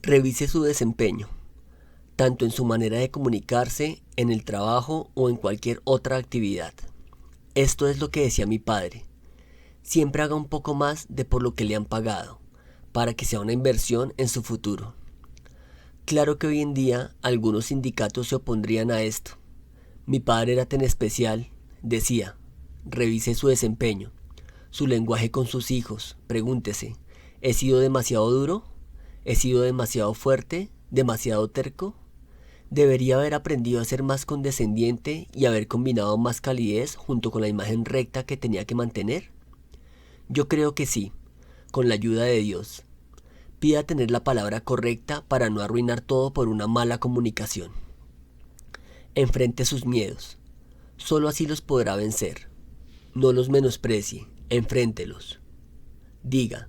Revise su desempeño, tanto en su manera de comunicarse, en el trabajo o en cualquier otra actividad. Esto es lo que decía mi padre. Siempre haga un poco más de por lo que le han pagado, para que sea una inversión en su futuro. Claro que hoy en día algunos sindicatos se opondrían a esto. Mi padre era tan especial, decía, revise su desempeño, su lenguaje con sus hijos, pregúntese, ¿he sido demasiado duro? ¿He sido demasiado fuerte? ¿Demasiado terco? Debería haber aprendido a ser más condescendiente y haber combinado más calidez junto con la imagen recta que tenía que mantener. Yo creo que sí, con la ayuda de Dios. Pida tener la palabra correcta para no arruinar todo por una mala comunicación. Enfrente sus miedos. Solo así los podrá vencer. No los menosprecie, enfréntelos. Diga,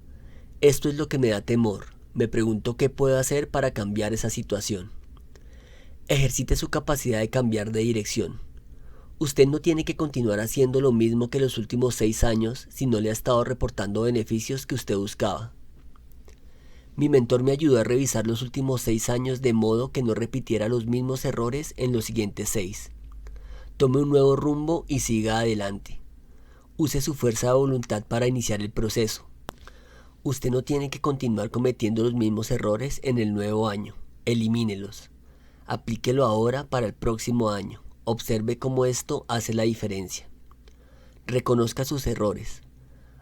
esto es lo que me da temor. Me pregunto qué puedo hacer para cambiar esa situación. Ejercite su capacidad de cambiar de dirección. Usted no tiene que continuar haciendo lo mismo que los últimos 6 años si no le ha estado reportando beneficios que usted buscaba. Mi mentor me ayudó a revisar los últimos 6 años de modo que no repitiera los mismos errores en los siguientes 6. Tome un nuevo rumbo y siga adelante. Use su fuerza de voluntad para iniciar el proceso. Usted no tiene que continuar cometiendo los mismos errores en el nuevo año. Elimínelos. Aplíquelo ahora para el próximo año. Observe cómo esto hace la diferencia. Reconozca sus errores.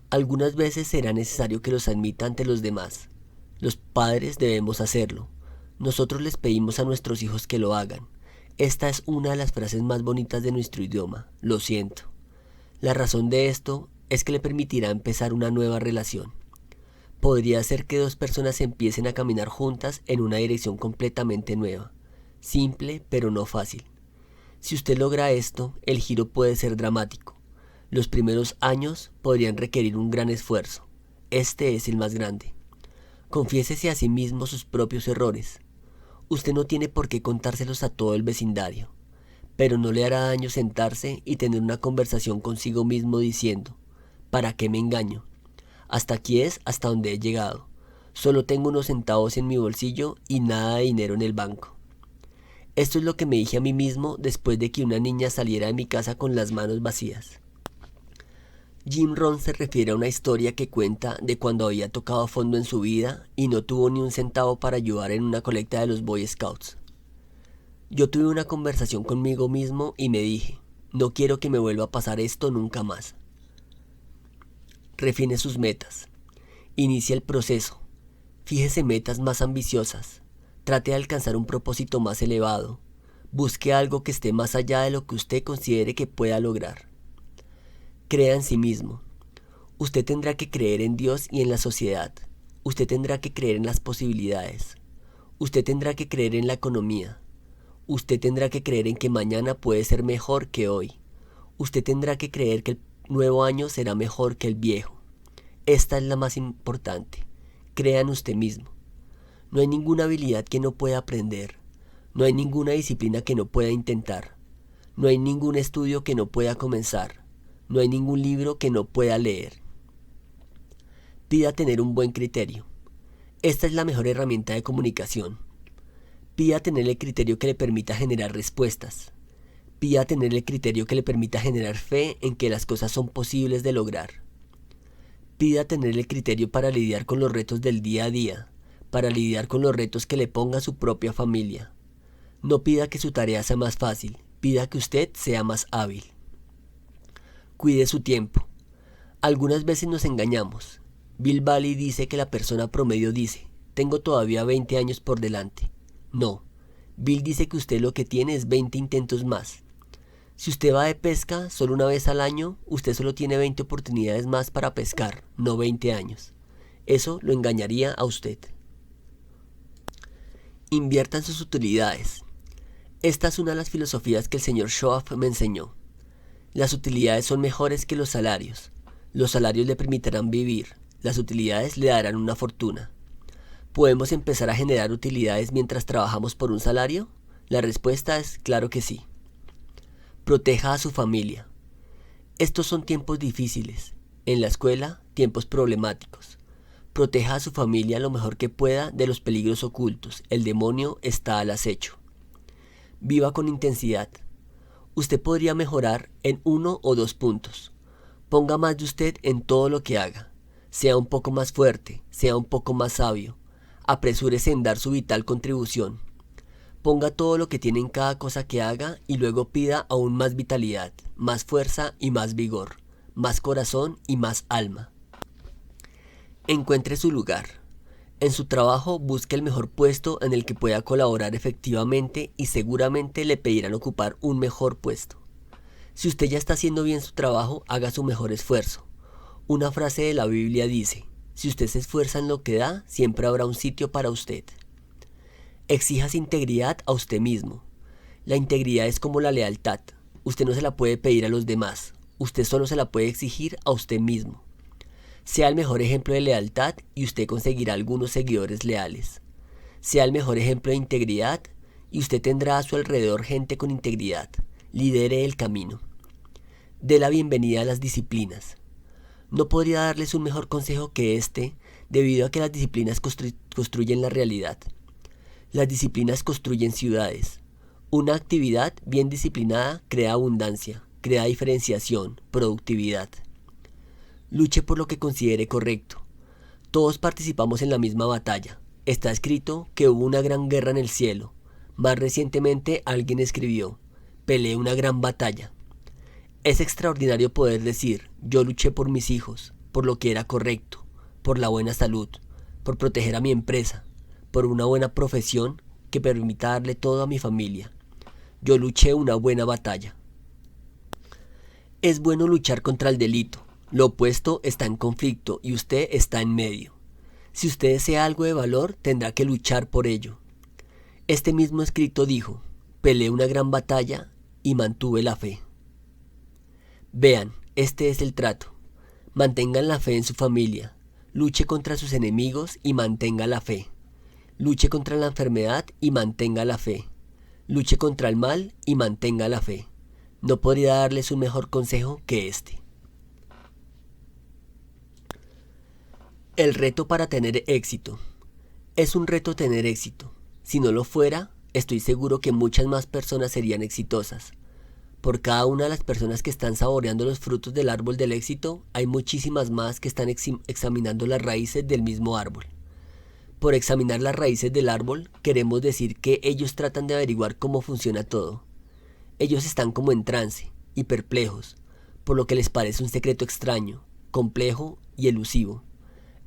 Algunas veces será necesario que los admita ante los demás. Los padres debemos hacerlo. Nosotros les pedimos a nuestros hijos que lo hagan. Esta es una de las frases más bonitas de nuestro idioma. Lo siento. La razón de esto es que le permitirá empezar una nueva relación. Podría ser que 2 personas empiecen a caminar juntas en una dirección completamente nueva. Simple, pero no fácil. Si usted logra esto, el giro puede ser dramático. Los primeros años podrían requerir un gran esfuerzo. Este es el más grande. Confiésese a sí mismo sus propios errores. Usted no tiene por qué contárselos a todo el vecindario, pero no le hará daño sentarse y tener una conversación consigo mismo diciendo, ¿para qué me engaño? Hasta aquí es hasta donde he llegado. Solo tengo unos centavos en mi bolsillo y nada de dinero en el banco. Esto es lo que me dije a mí mismo después de que una niña saliera de mi casa con las manos vacías. Jim Rohn se refiere a una historia que cuenta de cuando había tocado a fondo en su vida y no tuvo ni un centavo para ayudar en una colecta de los Boy Scouts. Yo tuve una conversación conmigo mismo y me dije, no quiero que me vuelva a pasar esto nunca más. Refine sus metas. Inicia el proceso. Fíjese metas más ambiciosas. Trate de alcanzar un propósito más elevado. Busque algo que esté más allá de lo que usted considere que pueda lograr. Crea en sí mismo. Usted tendrá que creer en Dios y en la sociedad. Usted tendrá que creer en las posibilidades. Usted tendrá que creer en la economía. Usted tendrá que creer en que mañana puede ser mejor que hoy. Usted tendrá que creer que el nuevo año será mejor que el viejo. Esta es la más importante. Crea en usted mismo. No hay ninguna habilidad que no pueda aprender. No hay ninguna disciplina que no pueda intentar. No hay ningún estudio que no pueda comenzar. No hay ningún libro que no pueda leer. Pida tener un buen criterio. Esta es la mejor herramienta de comunicación. Pida tener el criterio que le permita generar respuestas. Pida tener el criterio que le permita generar fe en que las cosas son posibles de lograr. Pida tener el criterio para lidiar con los retos del día a día, para lidiar con los retos que le ponga su propia familia. No pida que su tarea sea más fácil, pida que usted sea más hábil. Cuide su tiempo. Algunas veces nos engañamos. Bill Bailey dice que la persona promedio dice, tengo todavía 20 años por delante. No, Bill dice que usted lo que tiene es 20 intentos más. Si usted va de pesca solo una vez al año, usted solo tiene 20 oportunidades más para pescar, no 20 años. Eso lo engañaría a usted. Invierta en sus utilidades. Esta es una de las filosofías que el señor Schwab me enseñó. Las utilidades son mejores que los salarios. Los salarios le permitirán vivir. Las utilidades le darán una fortuna. ¿Podemos empezar a generar utilidades mientras trabajamos por un salario? La respuesta es claro que sí. Proteja a su familia. Estos son tiempos difíciles. En la escuela, tiempos problemáticos. Proteja a su familia lo mejor que pueda de los peligros ocultos. El demonio está al acecho. Viva con intensidad. Usted podría mejorar en 1 o 2 puntos. Ponga más de usted en todo lo que haga. Sea un poco más fuerte, sea un poco más sabio. Apresúrese en dar su vital contribución. Ponga todo lo que tiene en cada cosa que haga y luego pida aún más vitalidad, más fuerza y más vigor, más corazón y más alma. Encuentre su lugar. En su trabajo busque el mejor puesto en el que pueda colaborar efectivamente y seguramente le pedirán ocupar un mejor puesto. Si usted ya está haciendo bien su trabajo, haga su mejor esfuerzo. Una frase de la Biblia dice: si usted se esfuerza en lo que da, siempre habrá un sitio para usted. Exíjase integridad a usted mismo. La integridad es como la lealtad. Usted no se la puede pedir a los demás. Usted solo se la puede exigir a usted mismo. Sea el mejor ejemplo de lealtad y usted conseguirá algunos seguidores leales. Sea el mejor ejemplo de integridad y usted tendrá a su alrededor gente con integridad. Lidere el camino. Dé la bienvenida a las disciplinas. No podría darles un mejor consejo que este, debido a que las disciplinas construyen la realidad. Las disciplinas construyen ciudades. Una actividad bien disciplinada crea abundancia, crea diferenciación, productividad. Luche por lo que considere correcto. Todos participamos en la misma batalla. Está escrito que hubo una gran guerra en el cielo. Más recientemente alguien escribió: peleé una gran batalla. Es extraordinario poder decir: yo luché por mis hijos, por lo que era correcto, por la buena salud, por proteger a mi empresa, por una buena profesión que permita darle todo a mi familia. Yo luché una buena batalla. Es bueno luchar contra el delito. Lo opuesto está en conflicto y usted está en medio. Si usted desea algo de valor, tendrá que luchar por ello. Este mismo escrito dijo: peleé una gran batalla y mantuve la fe. Vean, este es el trato. Mantengan la fe en su familia. Luche contra sus enemigos y mantenga la fe. Luche contra la enfermedad y mantenga la fe. Luche contra el mal y mantenga la fe. No podría darles un mejor consejo que este. El reto para tener éxito. Es un reto tener éxito. Si no lo fuera, estoy seguro que muchas más personas serían exitosas. Por cada una de las personas que están saboreando los frutos del árbol del éxito, hay muchísimas más que están examinando las raíces del mismo árbol. Por examinar las raíces del árbol, queremos decir que ellos tratan de averiguar cómo funciona todo. Ellos están como en trance y perplejos, por lo que les parece un secreto extraño, complejo y elusivo.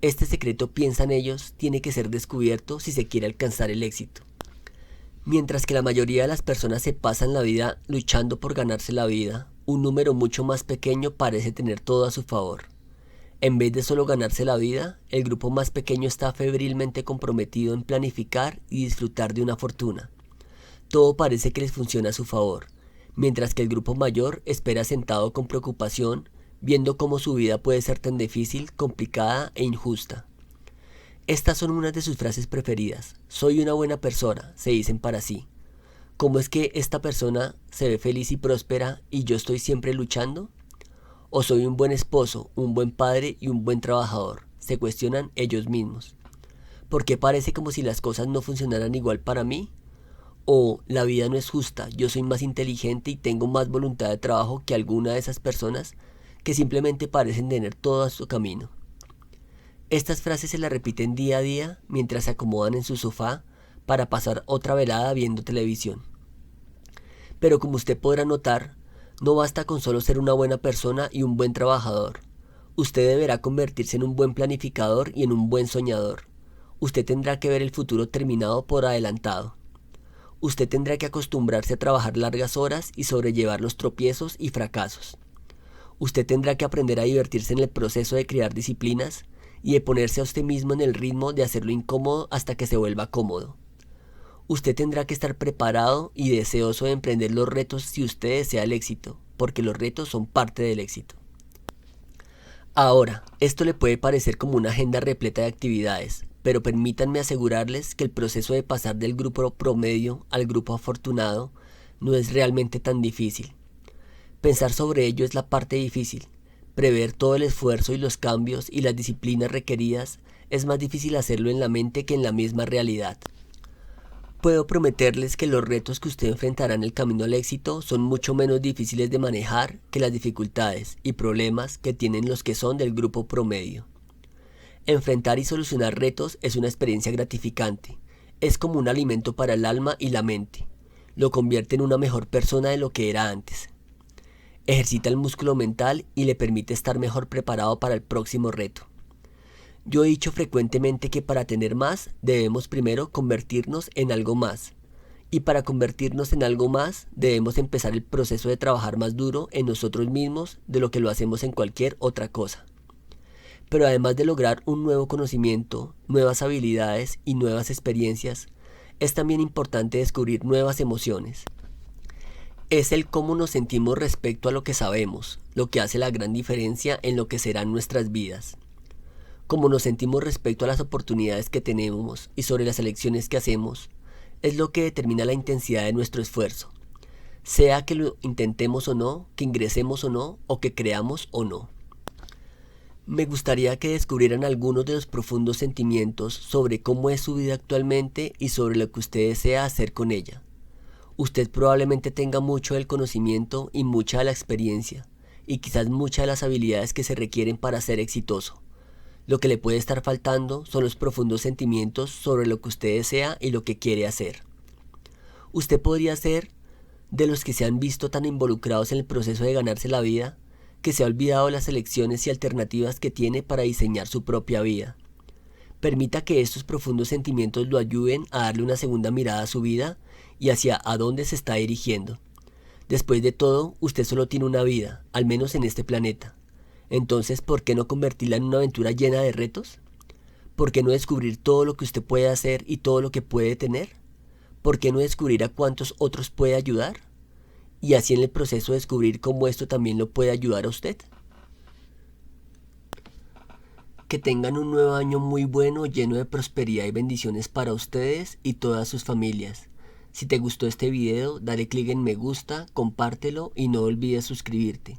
Este secreto, piensan ellos, tiene que ser descubierto si se quiere alcanzar el éxito. Mientras que la mayoría de las personas se pasan la vida luchando por ganarse la vida, un número mucho más pequeño parece tener todo a su favor. En vez de solo ganarse la vida, el grupo más pequeño está febrilmente comprometido en planificar y disfrutar de una fortuna. Todo parece que les funciona a su favor, mientras que el grupo mayor espera sentado con preocupación, viendo cómo su vida puede ser tan difícil, complicada e injusta. Estas son unas de sus frases preferidas. Soy una buena persona, se dicen para sí. ¿Cómo es que esta persona se ve feliz y próspera y yo estoy siempre luchando? ¿O soy un buen esposo, un buen padre y un buen trabajador? Se cuestionan ellos mismos. ¿Por qué parece como si las cosas no funcionaran igual para mí? ¿O la vida no es justa, yo soy más inteligente y tengo más voluntad de trabajo que alguna de esas personas que simplemente parecen tener todo a su camino? Estas frases se las repiten día a día mientras se acomodan en su sofá para pasar otra velada viendo televisión. Pero como usted podrá notar, no basta con solo ser una buena persona y un buen trabajador. Usted deberá convertirse en un buen planificador y en un buen soñador. Usted tendrá que ver el futuro terminado por adelantado. Usted tendrá que acostumbrarse a trabajar largas horas y sobrellevar los tropiezos y fracasos. Usted tendrá que aprender a divertirse en el proceso de crear disciplinas y de ponerse a usted mismo en el ritmo de hacerlo incómodo hasta que se vuelva cómodo. Usted tendrá que estar preparado y deseoso de emprender los retos si usted desea el éxito, porque los retos son parte del éxito. Ahora, esto le puede parecer como una agenda repleta de actividades, pero permítanme asegurarles que el proceso de pasar del grupo promedio al grupo afortunado no es realmente tan difícil. Pensar sobre ello es la parte difícil. Prever todo el esfuerzo y los cambios y las disciplinas requeridas es más difícil hacerlo en la mente que en la misma realidad. Puedo prometerles que los retos que usted enfrentará en el camino al éxito son mucho menos difíciles de manejar que las dificultades y problemas que tienen los que son del grupo promedio. Enfrentar y solucionar retos es una experiencia gratificante. Es como un alimento para el alma y la mente. Lo convierte en una mejor persona de lo que era antes. Ejercita el músculo mental y le permite estar mejor preparado para el próximo reto. Yo he dicho frecuentemente que para tener más debemos primero convertirnos en algo más. Y para convertirnos en algo más debemos empezar el proceso de trabajar más duro en nosotros mismos de lo que lo hacemos en cualquier otra cosa. Pero además de lograr un nuevo conocimiento, nuevas habilidades y nuevas experiencias, es también importante descubrir nuevas emociones. Es el cómo nos sentimos respecto a lo que sabemos, lo que hace la gran diferencia en lo que serán nuestras vidas. Cómo nos sentimos respecto a las oportunidades que tenemos y sobre las elecciones que hacemos, es lo que determina la intensidad de nuestro esfuerzo, sea que lo intentemos o no, que ingresemos o no, o que creamos o no. Me gustaría que descubrieran algunos de los profundos sentimientos sobre cómo es su vida actualmente y sobre lo que usted desea hacer con ella. Usted probablemente tenga mucho del conocimiento y mucha de la experiencia, y quizás muchas de las habilidades que se requieren para ser exitoso. Lo que le puede estar faltando son los profundos sentimientos sobre lo que usted desea y lo que quiere hacer. Usted podría ser de los que se han visto tan involucrados en el proceso de ganarse la vida, que se ha olvidado las elecciones y alternativas que tiene para diseñar su propia vida. Permita que estos profundos sentimientos lo ayuden a darle una segunda mirada a su vida y hacia a dónde se está dirigiendo. Después de todo, usted solo tiene una vida, al menos en este planeta. Entonces, ¿por qué no convertirla en una aventura llena de retos? ¿Por qué no descubrir todo lo que usted puede hacer y todo lo que puede tener? ¿Por qué no descubrir a cuántos otros puede ayudar? Y así en el proceso descubrir cómo esto también lo puede ayudar a usted. Que tengan un nuevo año muy bueno, lleno de prosperidad y bendiciones para ustedes y todas sus familias. Si te gustó este video, dale clic en me gusta, compártelo y no olvides suscribirte.